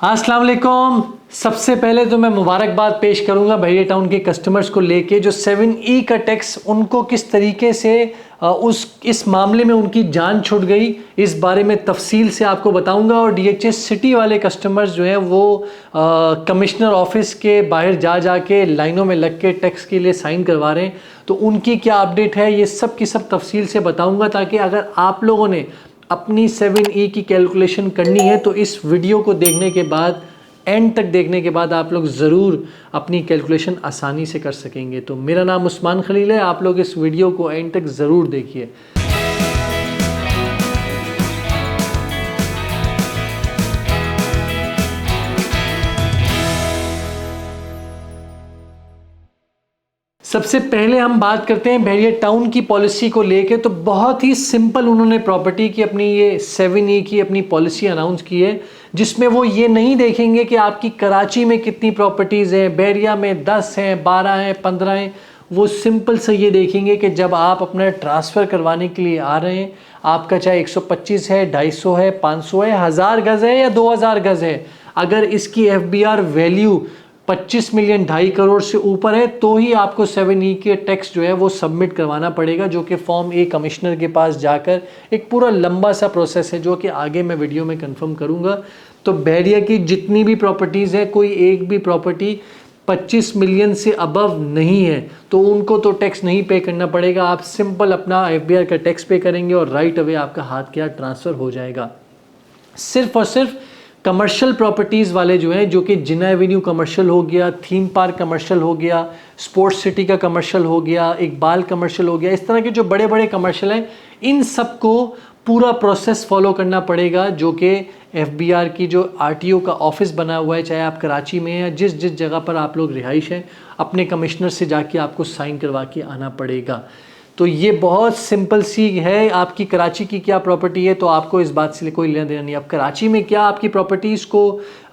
अस्सलाम वालेकुम। सबसे पहले तो मैं मुबारकबाद पेश करूंगा बहरिया टाउन के कस्टमर्स को लेके जो 7E का टैक्स उनको किस तरीके से इस मामले में उनकी जान छूट गई, इस बारे में तफसील से आपको बताऊंगा। और DHA सिटी वाले कस्टमर्स जो हैं वो कमिश्नर ऑफिस के बाहर जा के लाइनों में लग के टैक्स के लिए साइन करवा रहे हैं, तो उनकी क्या अपडेट है ये सब की सब तफसील से बताऊँगा, ताकि अगर आप लोगों ने अपनी 7E की कैलकुलेशन करनी है तो इस वीडियो को देखने के बाद, एंड तक देखने के बाद आप लोग ज़रूर अपनी कैलकुलेशन आसानी से कर सकेंगे। तो मेरा नाम उस्मान खलील है, आप लोग इस वीडियो को एंड तक ज़रूर देखिए। सबसे पहले हम बात करते हैं बहरिया टाउन की पॉलिसी को लेके। तो बहुत ही सिंपल उन्होंने प्रॉपर्टी की अपनी ये 7E की अपनी पॉलिसी अनाउंस की है, जिसमें वो ये नहीं देखेंगे कि आपकी कराची में कितनी प्रॉपर्टीज़ हैं, बहरिया में 10 हैं, 12 हैं, 15 हैं। वो सिंपल से ये देखेंगे कि जब आप अपना ट्रांसफ़र करवाने के लिए आ रहे हैं, आपका चाहे 125 है, 250 है, 500 है, 1000 गज़ है या 2000 गज़ है, अगर इसकी FBR वैल्यू 25 मिलियन 2.5 करोड़ से ऊपर है तो ही आपको 7E के टैक्स जो है वो सबमिट करवाना पड़ेगा, जो कि फॉर्म ए कमिश्नर के पास जाकर एक पूरा लंबा सा प्रोसेस है, जो कि आगे मैं वीडियो में कंफर्म करूंगा। तो बहरिया की जितनी भी प्रॉपर्टीज़ है, कोई एक भी प्रॉपर्टी 25 मिलियन से अबव नहीं है तो उनको तो टैक्स नहीं पे करना पड़ेगा। आप सिंपल अपना FBR का टैक्स पे करेंगे और राइट अवे आपका हाथ के हाथ ट्रांसफ़र हो जाएगा। सिर्फ और सिर्फ कमर्शियल प्रॉपर्टीज़ वाले जो हैं, जो कि जिना एवेन्यू कमर्शियल हो गया, थीम पार्क कमर्शियल हो गया, स्पोर्ट्स सिटी का कमर्शियल हो गया, इकबाल कमर्शियल हो गया, इस तरह के जो बड़े बड़े कमर्शियल हैं, इन सब को पूरा प्रोसेस फॉलो करना पड़ेगा, जो कि FBR की जो RTO का ऑफिस बना हुआ है, चाहे आप कराची में हैं या जिस जिस जगह पर आप लोग रिहाइश हैं, अपने कमिश्नर से जाके आपको साइन करवा के आना पड़ेगा। तो ये बहुत सिंपल सी है। आपकी कराची की क्या प्रॉपर्टी है तो आपको इस बात से कोई लेना देना नहीं। अब कराची में क्या आपकी प्रॉपर्टीज़ को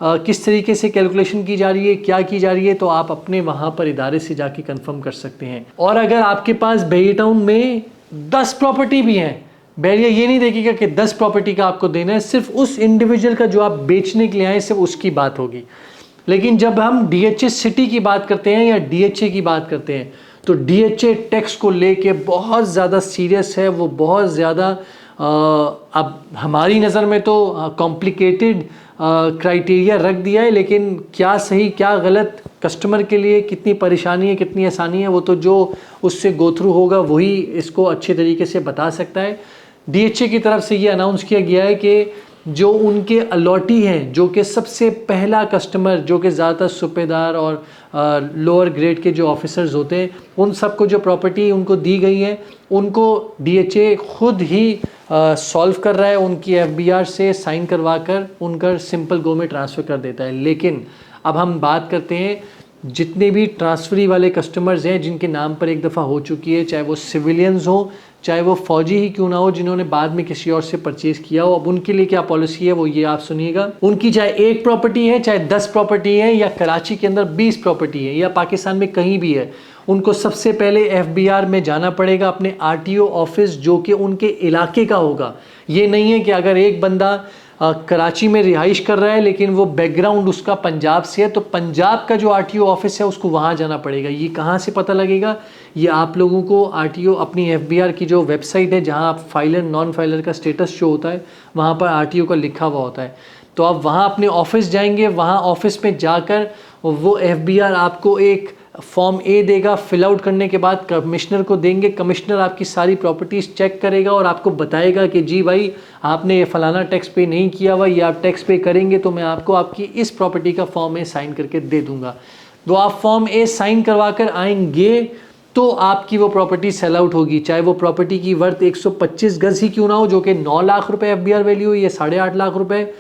किस तरीके से कैलकुलेशन की जा रही है, क्या की जा रही है, तो आप अपने वहाँ पर इदारे से जाके कंफर्म कर सकते हैं। और अगर आपके पास बहरिया टाउन में 10 प्रॉपर्टी भी हैं, बहरिया ये नहीं देखेगा कि 10 प्रॉपर्टी का आपको देना है, सिर्फ उस इंडिविजुअल का जो आप बेचने के लिए आए सिर्फ उसकी बात होगी। लेकिन जब हम DHA सिटी की बात करते हैं या DHA की बात करते हैं तो DHA टैक्स को लेके बहुत ज़्यादा सीरियस है। वो बहुत ज़्यादा अब हमारी नज़र में तो कॉम्प्लिकेटेड क्राइटेरिया रख दिया है, लेकिन क्या सही क्या गलत, कस्टमर के लिए कितनी परेशानी है कितनी आसानी है, वो तो जो उससे गो थ्रू होगा वही इसको अच्छे तरीके से बता सकता है। DHA की तरफ से ये अनाउंस किया गया है कि जो उनके अलॉटी हैं, जो कि सबसे पहला कस्टमर, जो कि ज़्यादातर सूबेदार और लोअर ग्रेड के जो ऑफिसर्स होते हैं, उन सबको जो प्रॉपर्टी उनको दी गई है उनको DHA खुद ही सॉल्व कर रहा है, उनकी FBR से साइन करवा कर उनका सिंपल गो में ट्रांसफ़र कर देता है। लेकिन अब हम बात करते हैं जितने भी ट्रांसफरी वाले कस्टमर्स हैं जिनके नाम पर एक दफ़ा हो चुकी है, चाहे वो सिविलियंस हो चाहे वो फ़ौजी ही क्यों ना हो, जिन्होंने बाद में किसी और से परचेज़ किया हो, अब उनके लिए क्या पॉलिसी है वो ये आप सुनिएगा। उनकी चाहे एक प्रॉपर्टी है, चाहे 10 प्रॉपर्टी है, या कराची के अंदर 20 प्रॉपर्टी है, या पाकिस्तान में कहीं भी है, उनको सबसे पहले FBR में जाना पड़ेगा, अपने RTO ऑफिस जो कि उनके इलाके का होगा। ये नहीं है कि अगर एक बंदा कराची में रिहाइश कर रहा है लेकिन वो बैकग्राउंड उसका पंजाब से है तो पंजाब का जो RTO ऑफिस है उसको वहाँ जाना पड़ेगा। ये कहाँ से पता लगेगा? ये आप लोगों को RTO अपनी FBR की जो वेबसाइट है, जहाँ आप फाइलर नॉन फाइलर का स्टेटस शो होता है, वहाँ पर RTO का लिखा हुआ होता है। तो आप वहाँ अपने ऑफिस जाएंगे, वहाँ ऑफिस में जाकर वो FBR आपको एक फॉर्म ए देगा, फिल आउट करने के बाद कमिश्नर को देंगे। कमिश्नर आपकी सारी प्रॉपर्टीज़ चेक करेगा और आपको बताएगा कि जी भाई आपने ये फ़लाना टैक्स पे नहीं किया हुआ, ये आप टैक्स पे करेंगे तो मैं आपको आपकी इस प्रॉपर्टी का फॉर्म ए साइन करके दे दूंगा। तो आप फॉर्म ए साइन करवा कर आएंगे तो आपकी वो प्रॉपर्टी सेल आउट होगी, चाहे वो प्रॉपर्टी की वर्थ 125 गज़ ही क्यों ना हो, जो कि 9 लाख रुपये FBR वैल्यू है, ये 8.5 लाख रुपये,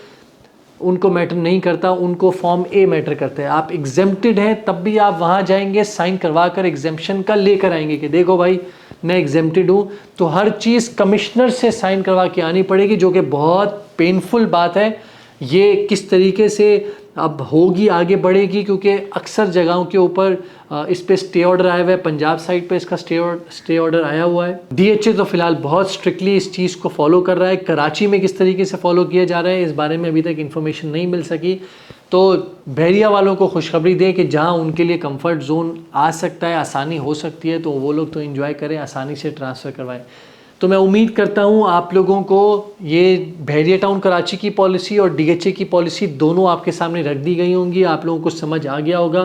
उनको मैटर नहीं करता, उनको फॉर्म ए मैटर करता है। आप एग्जेम्प्टेड हैं तब भी आप वहाँ जाएंगे, साइन करवा कर एग्जेम्पशन का लेकर आएंगे कि देखो भाई मैं एग्जेम्प्टेड हूँ। तो हर चीज़ कमिश्नर से साइन करवा के आनी पड़ेगी, जो कि बहुत पेनफुल बात है। ये किस तरीके से अब होगी, आगे बढ़ेगी, क्योंकि अक्सर जगहों के ऊपर इस पे स्टे ऑर्डर आया हुआ है। पंजाब साइड पे इसका स्टे ऑर्डर आया हुआ है। DHA तो फिलहाल बहुत स्ट्रिक्टली इस चीज़ को फॉलो कर रहा है। कराची में किस तरीके से फॉलो किया जा रहा है इस बारे में अभी तक इन्फॉर्मेशन नहीं मिल सकी। तो बहरिया वालों को खुशखबरी दें कि जहाँ उनके लिए कंफर्ट जोन आ सकता है, आसानी हो सकती है, तो वो लोग तो एंजॉय करें, आसानी से ट्रांसफ़र करवाएं। तो मैं उम्मीद करता हूँ आप लोगों को ये बहरिया टाउन कराची की पॉलिसी और DHA की पॉलिसी दोनों आपके सामने रख दी गई होंगी, आप लोगों को समझ आ गया होगा।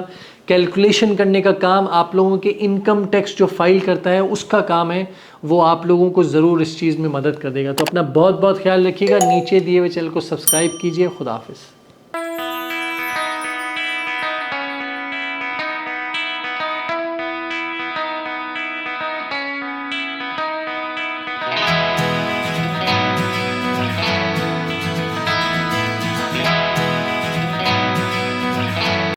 कैलकुलेशन करने का काम आप लोगों के इनकम टैक्स जो फाइल करता है उसका काम है, वो आप लोगों को ज़रूर इस चीज़ में मदद कर देगा। तो अपना बहुत बहुत ख्याल रखिएगा। नीचे दिए हुए चैनल को सब्सक्राइब कीजिए। खुदा हाफिज़।